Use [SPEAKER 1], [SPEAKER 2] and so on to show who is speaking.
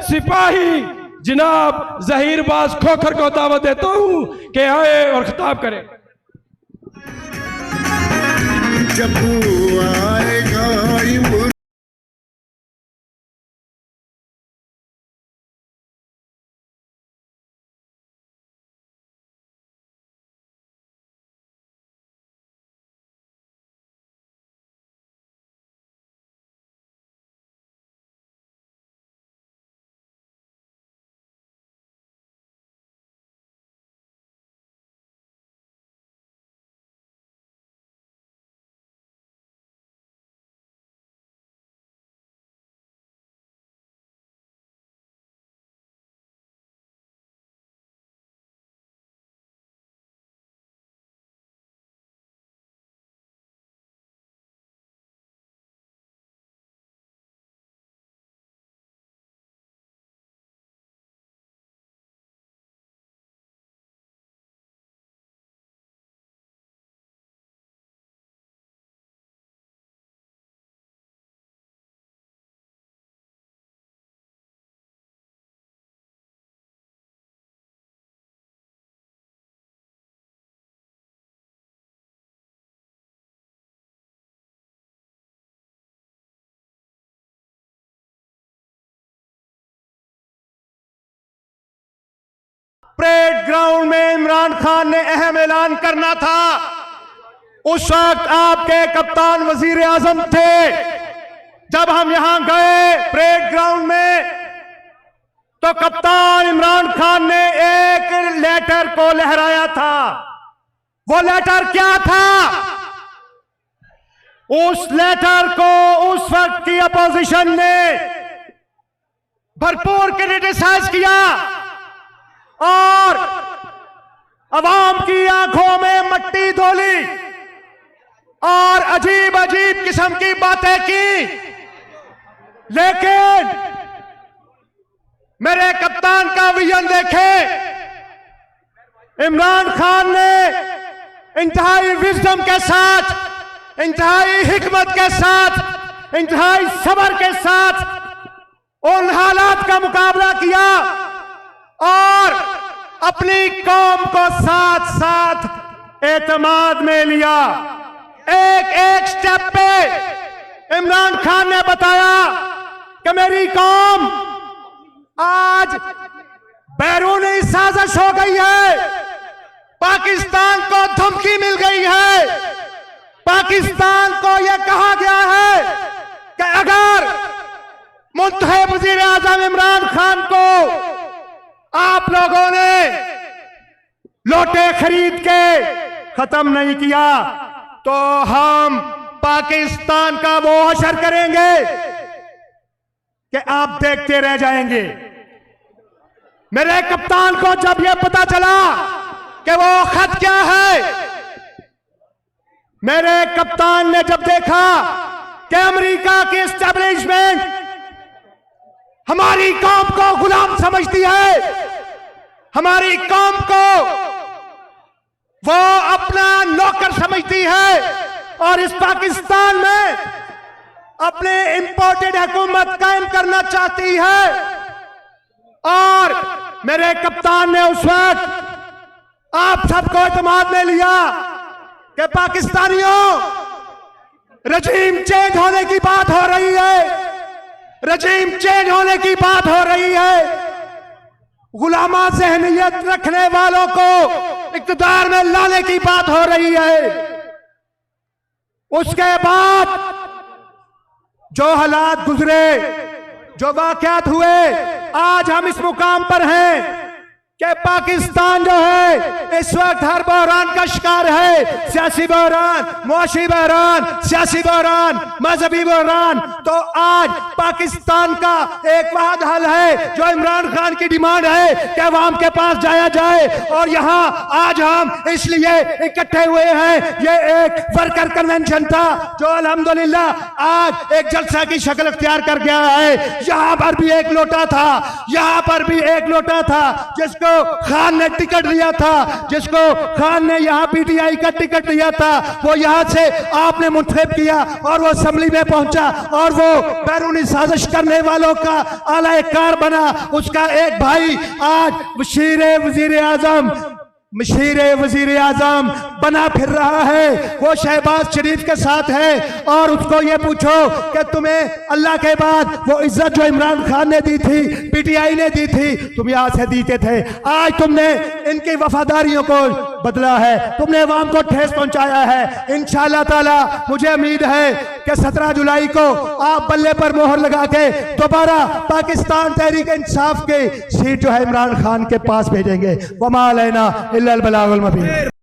[SPEAKER 1] सिपाही जनाब जहीरबाज खोखर को दावत देता हूं कि आए और खिताब करें।
[SPEAKER 2] जब आएगा
[SPEAKER 3] परेड ग्राउंड में इमरान खान ने अहम ऐलान करना था। उस वक्त आपके कप्तान वजीर आजम थे। जब हम यहां गए परेड ग्राउंड में तो कप्तान इमरान खान ने एक लेटर को लहराया था। वो लेटर क्या था? उस लेटर को उस वक्त की अपोजिशन ने भरपूर क्रिटिसाइज किया और अवाम की आंखों में मट्टी धोली और अजीब अजीब किस्म की बातें की। लेकिन मेरे कप्तान का विजन देखे, इमरान खान ने इंतहाई विजडम के साथ, इंतहाई हिकमत के साथ, इंतहाई सब्र के साथ उन हालात का मुकाबला किया और अपनी कौम को साथ साथ एतमाद में लिया। एक एक स्टेप पे इमरान खान ने बताया कि मेरी कौम आज बैरूनी साजिश हो गई है, पाकिस्तान को धमकी मिल गई है, पाकिस्तान को यह कहा गया है कि अगर मुंतखब वज़ीर आज़म इमरान खान को आप लोगों ने लोटे खरीद के खत्म नहीं किया तो हम पाकिस्तान का वो हशर करेंगे कि आप देखते रह जाएंगे। मेरे कप्तान को जब यह पता चला कि वो खत क्या है, मेरे कप्तान ने जब देखा कि अमेरिका की एस्टेब्लिशमेंट हमारी कौम को गुलाम समझती है, हमारी कौम को वो अपना नौकर समझती है और इस पाकिस्तान में अपने इंपोर्टेड हुकूमत कायम करना चाहती है। और मेरे कप्तान ने उस वक्त आप सबको एतमाद में लिया कि पाकिस्तानियों, रजीम चेंज होने की बात हो रही है, रजीम चेंज होने की बात हो रही है। गुलामा ज़हनियत रखने वालों को इक़्तिदार में लाने की बात हो रही है। उसके बाद जो हालात गुजरे, जो वाक़यात हुए, आज हम इस मुकाम पर हैं कि पाकिस्तान जो है इस वक्त हर बहरान का शिकार है। सियासी बहरान, मुआशी बहरान, सियासी बहरान, मजहबी बहरान। तो आज पाकिस्तान का एक वाद हल है जो इमरान खान की डिमांड है कि अवाम के पास जाया जाए। और यहाँ आज हम इसलिए इकट्ठे हुए हैं, ये एक वर्कर कन्वेंशन था जो अल्हम्दुलिल्लाह आज एक जलसा की शक्ल अख्तियार कर गया है। यहाँ पर भी एक लोटा था, यहाँ पर भी एक लोटा था जिसको जिसको खान ने टिकट लिया था, जिसको खान ने यहाँ पीटीआई का टिकट लिया था, वो यहाँ से आपने मुंतखब किया और वो असेंबली में पहुंचा और वो बैरूनी साजिश करने वालों का आला कार बना। उसका एक भाई आज मशीर वजीर आजम बना फिर रहा है, वो शहबाज शरीफ के साथ है। और उसको ये पूछो कि तुम्हें अल्लाह के बाद वो इज्जत जो इमरान खान ने दी थी, पीटीआई ने दी थी, तुम यहाँ से दीते थे। आज तुमने इनकी वफादारियों को बदला है, तुमने अवाम को ठेस पहुंचाया है। इंशाअल्लाह ताला मुझे उम्मीद है कि 17 जुलाई को आप बल्ले पर मोहर लगा के दोबारा पाकिस्तान तहरीक इंसाफ की सीट जो है इमरान खान के पास भेजेंगे। वमा अलैना इल्लल बलागुल मुबीन।